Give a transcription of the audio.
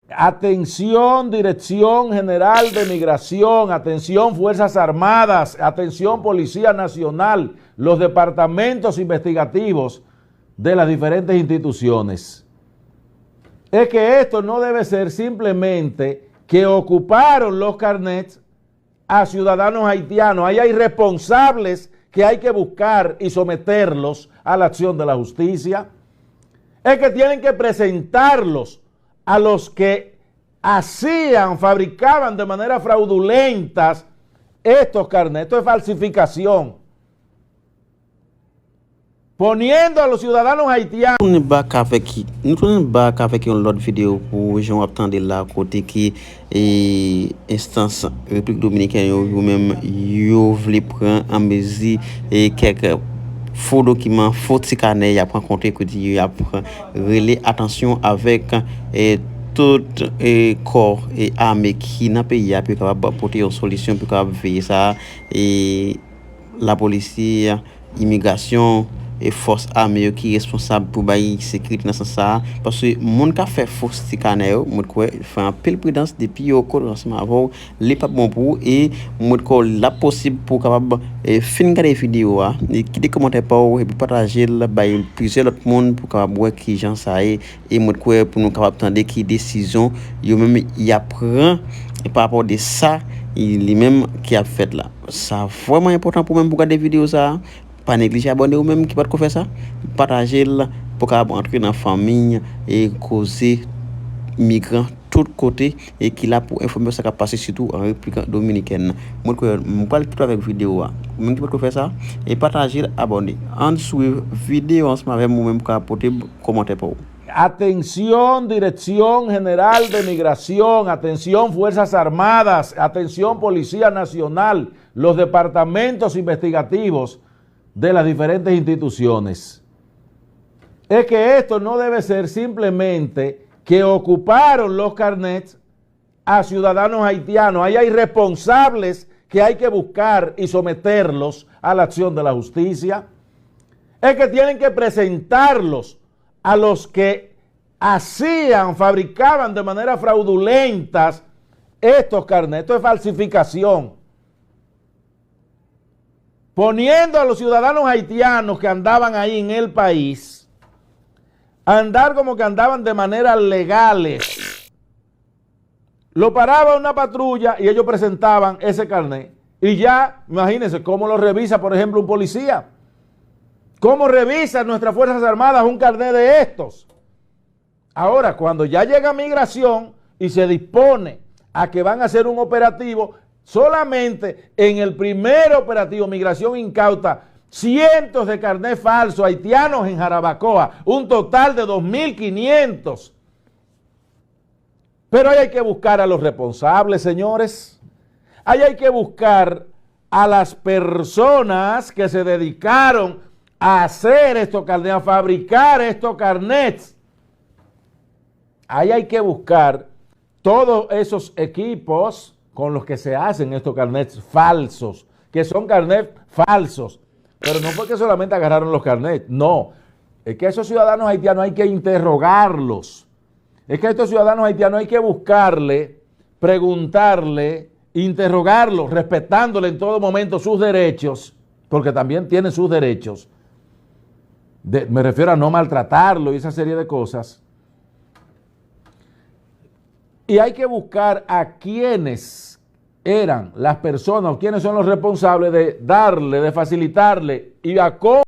Atención, Dirección General de Migración, atención Fuerzas Armadas, atención Policía Nacional, los departamentos investigativos de las diferentes instituciones. Es que esto no debe ser simplemente que ocuparon los carnets a ciudadanos haitianos. Ahí hay responsables que hay que buscar y someterlos a la acción de la justicia. Es que tienen que presentarlos a los que fabricaban de manera fraudulenta estos carnets. Esto es falsificación. Poniendo a los ciudadanos haïtiens. Nous sommes back avec une autre vidéo pour les gens attendre là côté qui instance République Dominicaine ou même yo voulez prendre en mesure et quelques faux documents, faux carnet, y a prendre compte que y a prendre relais attention avec tout corps et armée qui n'a pays pour capable apporter une solution pour capable veiller ça et la police, immigration et force armée qui est responsable pour bailler sécurité dans ça parce que mon ka fait force ticaner mon quoi fait un pile prudence depuis au commencement avant les pas bon pour et mon quoi la possible pour capable fin garder vidéo et qui des commentaires pas et puis partager la bailler plusieurs autres monde pour capable voir qui gens ça et mon quoi pour nous capable attendre qui décision yo même y apprend et par rapport de ça il lui-même qui a fait là ça vraiment important pour même pour garder vidéo ça. Pas négliger abonner ou même qui peut faire ça, partager pour entrer dans la famille et causer migrants tout côté et qui là pour informer ça qui passe surtout en République Dominicaine. Moi je parle plutôt avec vidéo même qui peut faire ça et partager abonner. En dessous vidéo ensemble avec moi même pour apporter commentaire pour vous. Atención, Dirección General de Migración, atención Fuerzas Armadas, atención Policía Nacional, los departamentos investigativos de las diferentes instituciones. Es que esto no debe ser simplemente que ocuparon los carnets a ciudadanos haitianos. Ahí hay responsables que hay que buscar y someterlos a la acción de la justicia. Es que tienen que presentarlos a los que fabricaban de manera fraudulenta estos carnets. Esto es falsificación. Poniendo a los ciudadanos haitianos que andaban ahí en el país a andar como que andaban de manera legales. Lo paraba una patrulla y ellos presentaban ese carnet. Y ya, imagínense cómo lo revisa, por ejemplo, un policía. ¿Cómo revisan nuestras Fuerzas Armadas un carnet de estos? Ahora, cuando ya llega migración y se dispone a que van a hacer un operativo, solamente en el primer operativo Migración incauta cientos de carnets falsos haitianos en Jarabacoa, un total de 2.500. Pero ahí hay que buscar a los responsables, señores. Ahí hay que buscar a las personas que se dedicaron a hacer estos carnets, a fabricar estos carnets. Ahí hay que buscar todos esos equipos con los que se hacen estos carnets falsos, que son carnets falsos. Pero no fue que solamente agarraron los carnets, no. Es que a esos ciudadanos haitianos hay que interrogarlos. Es que a estos ciudadanos haitianos hay que buscarle, preguntarle, interrogarlos, respetándole en todo momento sus derechos, porque también tienen sus derechos. Me refiero a no maltratarlo y esa serie de cosas. Y hay que buscar a quienes eran las personas o quienes son los responsables de darle, de facilitarle y a cómo